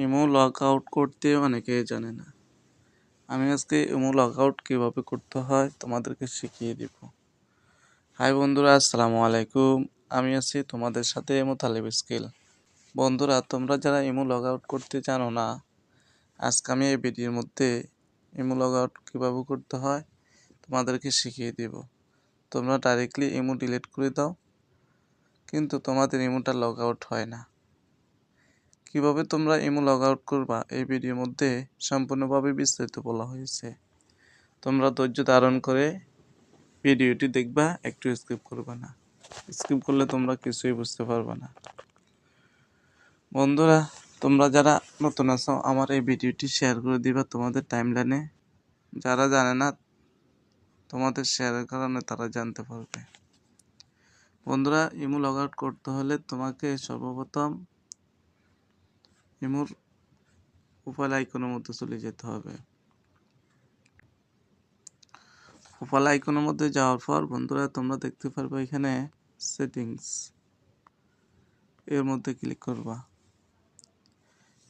Imo log out করতে অনেকেই জানে না। আমি আজকে ইমো লগ আউট কীভাবে করতে হয় তোমাদেরকে শিখিয়ে দিব। হাই বন্ধুরা, আসসালামু আলাইকুম। আমি আছি তোমাদের সাথে মুতালিব স্কিল। বন্ধুরা, তোমরা যারা ইমো লগ আউট করতে জানো না, আজকে আমি এই ভিডিওর মধ্যে ইমো লগ আউট কীভাবে করতে হয় তোমাদেরকে শিখিয়ে দেব। তোমরা ডাইরেক্টলি ইমো ডিলিট করে দাও, কিন্তু তোমাদের ইমোটা লগ আউট হয় না। কিভাবে তোমরা ইমো লগ আউট করবা এই ভিডিওর মধ্যে সম্পূর্ণভাবে বিস্তারিত বলা হয়েছে। তোমরা ধৈর্য ধারণ করে ভিডিওটি দেখবা, একটু স্কিপ করবা না। স্কিপ করলে তোমরা কিছুই বুঝতে পারবে না। বন্ধুরা, তোমরা যারা নতুন আছো আমার এই ভিডিওটি শেয়ার করে দিবা তোমাদের টাইমলাইনে। যারা জানে না, তোমাদের শেয়ারের কারণে তারা জানতে পারবে। বন্ধুরা, ইমো লগ আউট করতে হলে তোমাকে সর্বপ্রথম ইমোর প্রোফাইল আইকনের মধ্যে চলে যেতে হবে। প্রোফাইল আইকনের মধ্যে যাওয়ার পর বন্ধুরা তোমরা দেখতে পারবে এখানে সেটিংস, এর মধ্যে ক্লিক করবা।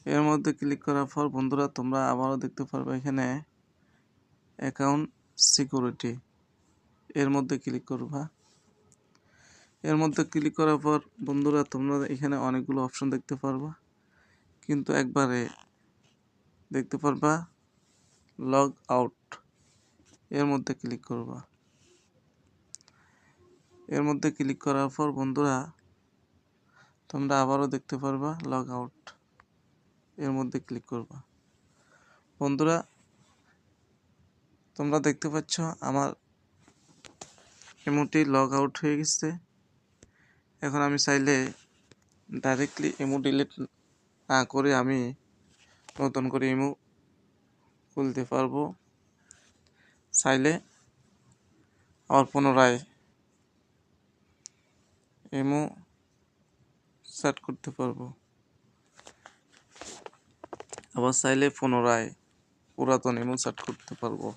এর মধ্যে ক্লিক করার পর বন্ধুরা তোমরা আবারও দেখতে পারবে এখানে অ্যাকাউন্ট সিকিউরিটি, এর মধ্যে ক্লিক করবা। এর মধ্যে ক্লিক করার পর বন্ধুরা তোমরা এখানে অনেকগুলো অপশন দেখতে পারবা, কিন্তু একবারে দেখতে পারবা লগ আউট, এর মধ্যে ক্লিক করবা। এর মধ্যে ক্লিক করার পর বন্ধুরা তোমরা আবারও দেখতে পারবা লগ আউট, এর মধ্যে ক্লিক করবা। বন্ধুরা, তোমরা দেখতে পাচ্ছ আমার ইমোটি লগ আউট হয়ে গেছে। এখন আমি চাইলে ডাইরেক্টলি ইমো ডিলিট না করে আমি নতুন করে ইমো খুলতে পারবো। চাইলে আবার পুনরায় ইমো সেট করতে পারবো, আবার চাইলে পুনরায় পুরাতন ইমো সেট করতে পারবো।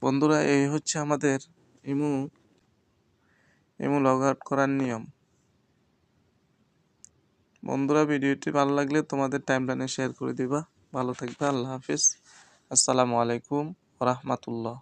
বন্ধুরা, এই হচ্ছে আমাদের ইমো লগ আউট করার নিয়ম। বন্ধুরা, ভিডিওটি ভালো লাগলে তোমাদের টাইমলাইনে শেয়ার করে দিবা। ভালো থাকবে। আল্লাহ হাফিজ। আসসালামু আলাইকুম ওয়া রাহমাতুল্লাহ।